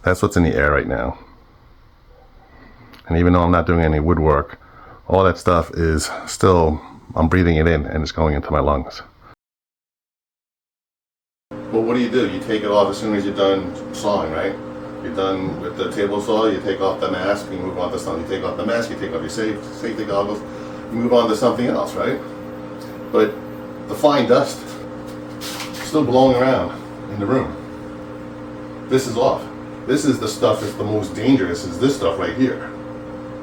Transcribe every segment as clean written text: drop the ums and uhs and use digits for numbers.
That's what's in the air right now. And even though I'm not doing any woodwork, all that stuff is still, I'm breathing it in and it's going into my lungs. Well, what do? You take it off as soon as you're done sawing, right? You're done with the table saw, you take off the mask, you move on to something. You take off the mask, you take off your safety goggles, you move on to something else, right? But the fine dust is still blowing around in the room. This is off. This is the stuff that's the most dangerous, is this stuff right here.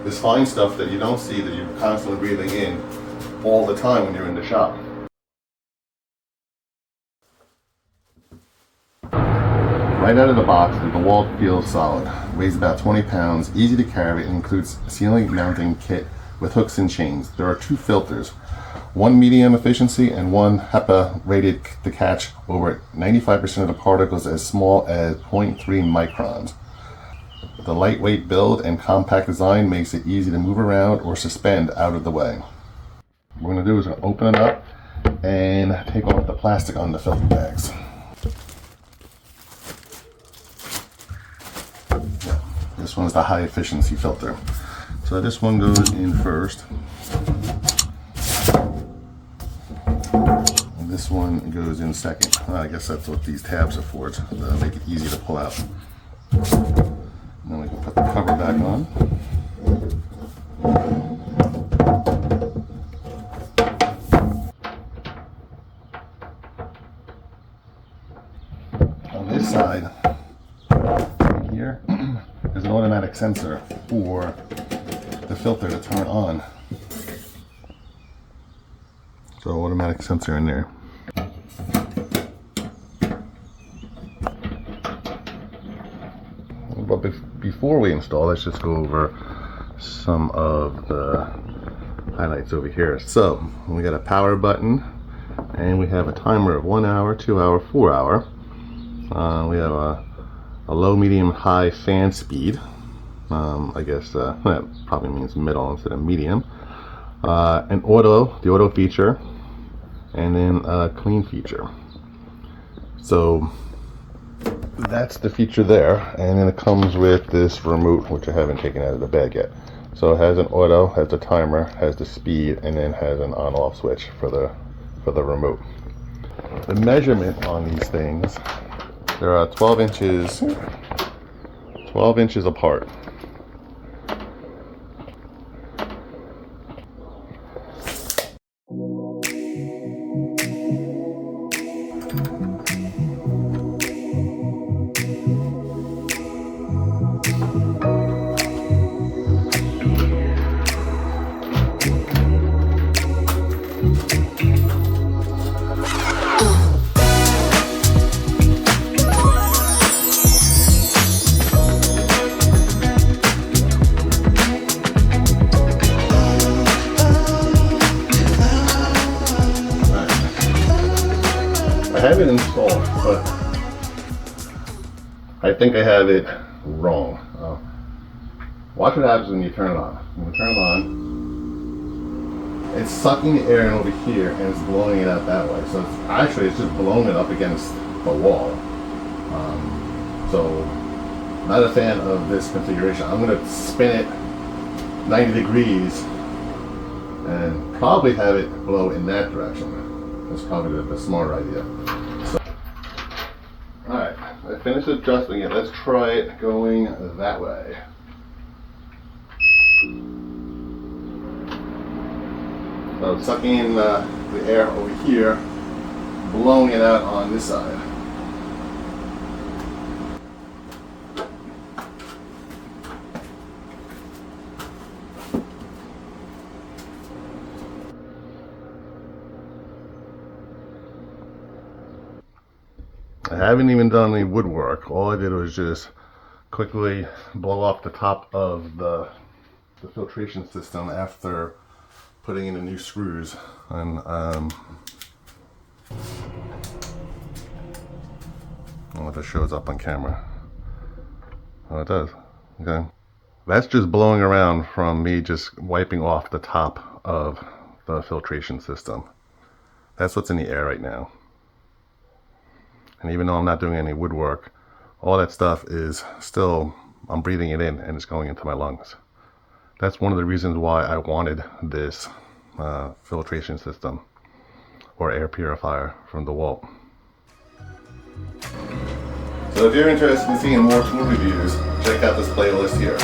This fine stuff that you don't see, that you're constantly breathing in all the time when you're in the shop. Right out of the box, the DeWalt feels solid. Weighs about 20 pounds, easy to carry, and includes a ceiling mounting kit with hooks and chains. There are 2 filters, one medium efficiency and one HEPA rated to catch over 95% of the particles as small as 0.3 microns. The lightweight build and compact design makes it easy to move around or suspend out of the way. What we're going to do is open it up and take off the plastic on the filter bags. This one's the high efficiency filter. So this one goes in first. And this one goes in second. I guess that's what these tabs are for, to make it easy to pull out. And then we can put the cover back on. On this side, right here, there's an automatic sensor for the filter to turn on. So automatic sensor in there. But before we install, let's just go over some of the highlights over here. So we got a power button, and we have a timer of 1 hour, 2 hour, 4 hour. We have a low, medium, high fan speed. I guess that probably means middle instead of medium. The auto feature, and then a clean feature. So that's the feature there, and then it comes with this remote, which I haven't taken out of the bag yet. So it has an auto, has the timer, has the speed, and then has an on-off switch for the remote. The measurement on these things, there are 12 inches apart. I have it installed, but I think I have it wrong. Watch what happens when you turn it on. When you turn it on, it's sucking the air in over here and it's blowing it out that way. So it's just blowing it up against the wall. So not a fan of this configuration. I'm going to spin it 90 degrees and probably have it blow in that direction. That's probably the smarter idea. So, alright, I finished adjusting it. Let's try it going that way. So sucking in the air over here, blowing it out on this side. I haven't even done any woodwork. All I did was just quickly blow off the top of the filtration system after putting in the new screws. And I don't know if it shows up on camera. Oh, it does. Okay. That's just blowing around from me just wiping off the top of the filtration system. That's what's in the air right now. And even though I'm not doing any woodwork, all that stuff is still, I'm breathing it in and it's going into my lungs. That's one of the reasons why I wanted this filtration system or air purifier from DeWalt. So if you're interested in seeing more food reviews, check out this playlist here.